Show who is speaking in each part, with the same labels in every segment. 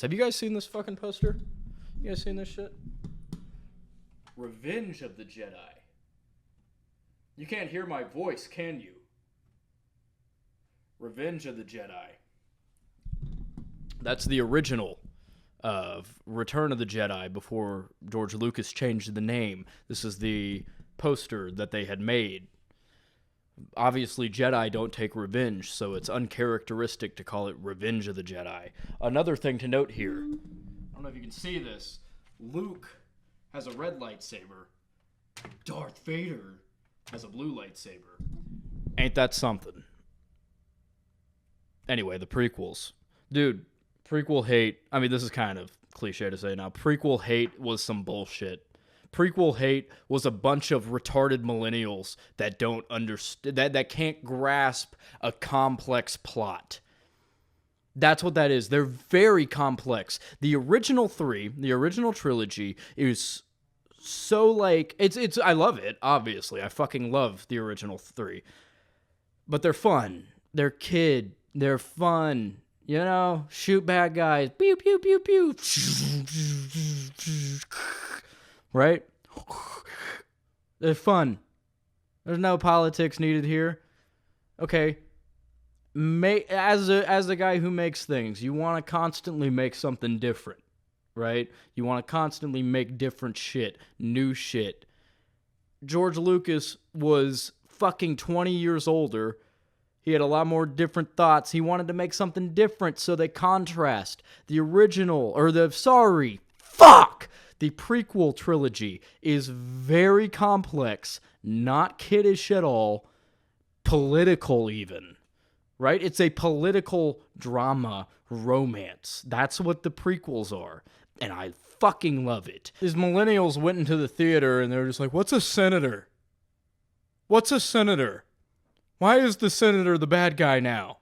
Speaker 1: prequels. Have you guys seen this fucking poster? You guys seen this shit? Revenge of the Jedi. You can't hear my voice, can you? Revenge of the Jedi. That's the original of Return of the Jedi before George Lucas changed the name. This is the poster that they had made. Obviously, Jedi don't take revenge, so it's uncharacteristic to call it Revenge of the Jedi. Another thing to note here, I don't know if you can see this, Luke has a red lightsaber. Darth Vader has a blue lightsaber. Ain't that something? Anyway, the prequels. Dude, prequel hate, I mean, this is kind of cliche to say now. Prequel hate was some bullshit. Prequel hate was a bunch of retarded millennials that don't understand, that can't grasp a complex plot. That's what that is. They're very complex. The original trilogy is so like, it's I love it, obviously. I fucking love the original 3. But they're fun. They're kid. They're fun. You know, shoot bad guys. Pew, pew, pew, pew. Right? They're fun. There's no politics needed here. Okay. As a guy who makes things, you want to constantly make something different, right? You want to constantly make different shit, new shit. George Lucas was fucking 20 years older. He had a lot more different thoughts. He wanted to make something different, so they contrast. The prequel trilogy is very complex, not kiddish at all, political even, right? It's a political drama romance. That's what the prequels are, and I fucking love it. These millennials went into the theater, and they were just like, what's a senator? What's a senator? Why is the senator the bad guy now?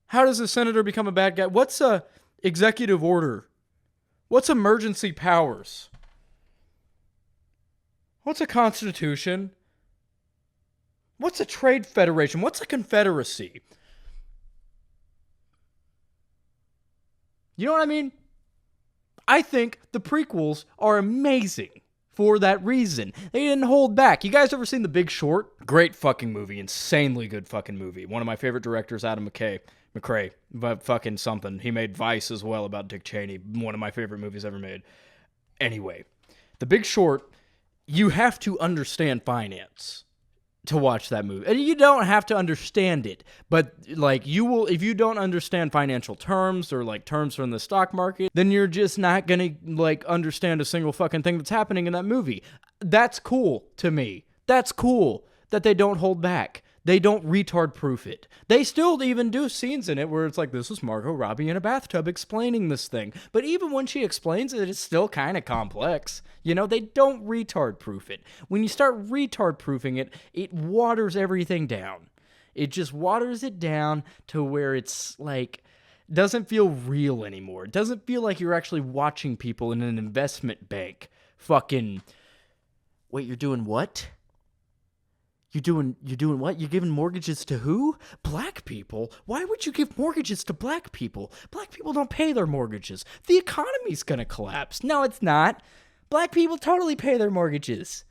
Speaker 1: How does the senator become a bad guy? What's a executive order? What's emergency powers? What's a constitution? What's a trade federation? What's a confederacy? You know what I mean? I think the prequels are amazing for that reason. They didn't hold back. You guys ever seen The Big Short? Great fucking movie. Insanely good fucking movie. One of my favorite directors, Adam McRae. But fucking something. He made Vice as well about Dick Cheney. One of my favorite movies ever made. Anyway, The Big Short, you have to understand finance to watch that movie. And you don't have to understand it, but like you will, if you don't understand financial terms or like terms from the stock market, then you're just not gonna like understand a single fucking thing that's happening in that movie. That's cool to me. That's cool that they don't hold back. They don't retard proof it. They still even do scenes in it where it's like, this is Margot Robbie in a bathtub explaining this thing. But even when she explains it, it's still kind of complex. You know, they don't retard proof it. When you start retard proofing it, it waters everything down. It just waters it down to where it's like, doesn't feel real anymore. It doesn't feel like you're actually watching people in an investment bank. Fucking, wait, you're doing what? You're doing what? You're giving mortgages to who? Black people? Why would you give mortgages to black people? Black people don't pay their mortgages. The economy's gonna collapse. No, it's not. Black people totally pay their mortgages.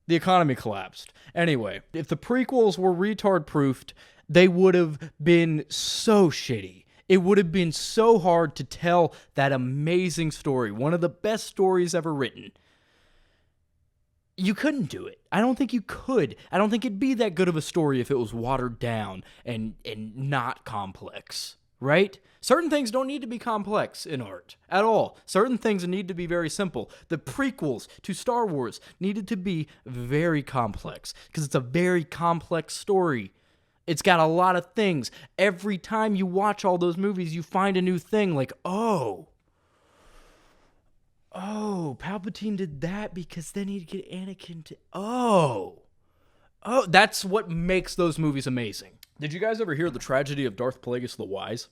Speaker 1: The economy collapsed. Anyway, if the prequels were retard-proofed, they would have been so shitty. It would have been so hard to tell that amazing story. One of the best stories ever written. You couldn't do it. I don't think you could. I don't think it'd be that good of a story if it was watered down and not complex, right? Certain things don't need to be complex in art at all. Certain things need to be very simple. The prequels to Star Wars needed to be very complex because it's a very complex story. It's got a lot of things. Every time you watch all those movies, you find a new thing like, oh, Palpatine did that because then he'd get Anakin to... Oh, that's what makes those movies amazing. Did you guys ever hear the tragedy of Darth Plagueis the Wise?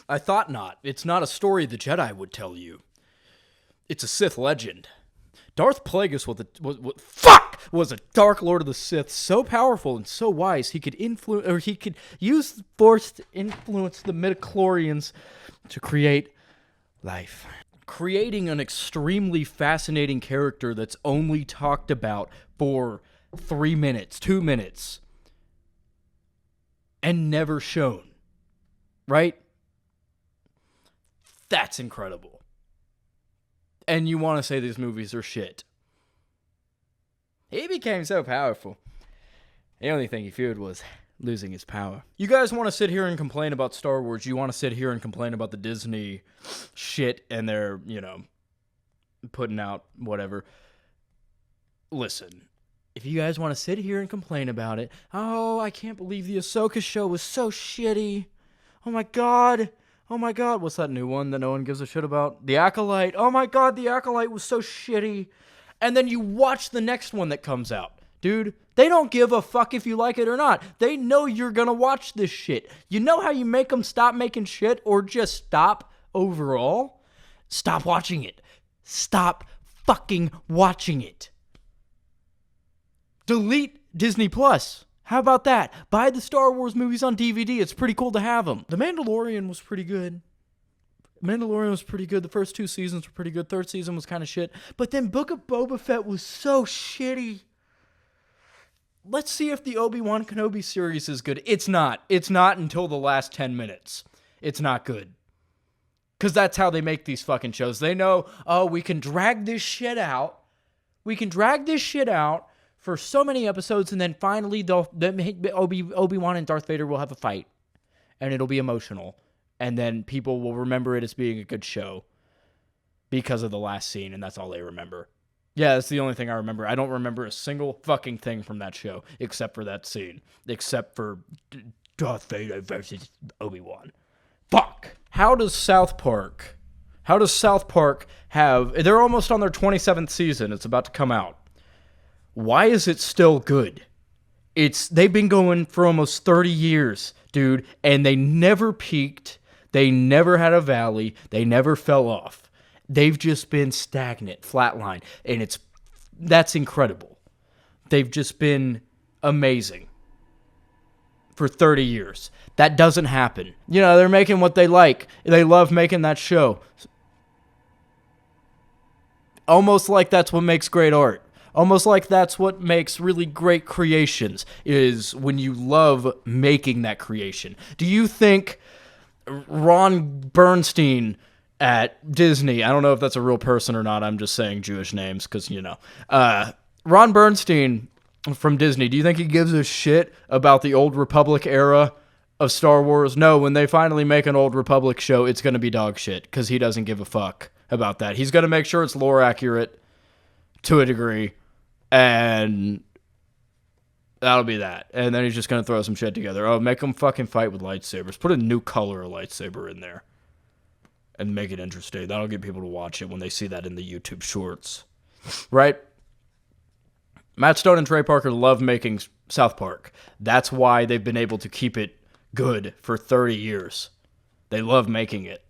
Speaker 1: I thought not. It's not a story the Jedi would tell you. It's a Sith legend. Darth Plagueis was a Dark Lord of the Sith, so powerful and so wise he could use the Force to influence the midichlorians to create life. Creating an extremely fascinating character that's only talked about for 3 minutes, 2 minutes, and never shown. Right? That's incredible. And you want to say these movies are shit. He became so powerful. The only thing he feared was losing his power. You guys want to sit here and complain about Star Wars. You want to sit here and complain about the Disney shit and their, putting out whatever. Listen, if you guys want to sit here and complain about it, oh, I can't believe the Ahsoka show was so shitty. Oh my god. What's that new one that no one gives a shit about? The Acolyte. Oh my god, The Acolyte was so shitty. And then you watch the next one that comes out. Dude, they don't give a fuck if you like it or not. They know you're gonna watch this shit. You know how you make them stop making shit or just stop overall? Stop watching it. Stop fucking watching it. Delete Disney Plus. How about that? Buy the Star Wars movies on DVD. It's pretty cool to have them. The Mandalorian was pretty good. The first 2 seasons were pretty good. Third season was kind of shit. But then Book of Boba Fett was so shitty. Let's see if the Obi-Wan Kenobi series is good. It's not. It's not until the last 10 minutes. It's not good. Because that's how they make these fucking shows. They know, we can drag this shit out. For so many episodes, and then finally Obi-Wan and Darth Vader will have a fight. And it'll be emotional. And then people will remember it as being a good show. Because of the last scene, and that's all they remember. Yeah, that's the only thing I remember. I don't remember a single fucking thing from that show, except for that scene. Except for Darth Vader versus Obi-Wan. Fuck! How does South Park have... They're almost on their 27th season. It's about to come out. Why is it still good? They've been going for almost 30 years, dude, and they never peaked. They never had a valley. They never fell off. They've just been stagnant, flatline, and that's incredible. They've just been amazing for 30 years. That doesn't happen. They're making what they like. They love making that show. Almost like that's what makes great art. Almost like that's what makes really great creations, is when you love making that creation. Do you think Ron Bernstein at Disney, I don't know if that's a real person or not, I'm just saying Jewish names because, Ron Bernstein from Disney, do you think he gives a shit about the Old Republic era of Star Wars? No, when they finally make an Old Republic show, it's going to be dog shit because he doesn't give a fuck about that. He's going to make sure it's lore accurate to a degree. And that'll be that. And then he's just going to throw some shit together. Oh, make them fucking fight with lightsabers. Put a new color of lightsaber in there. And make it interesting. That'll get people to watch it when they see that in the YouTube shorts. Right? Matt Stone and Trey Parker love making South Park. That's why they've been able to keep it good for 30 years. They love making it.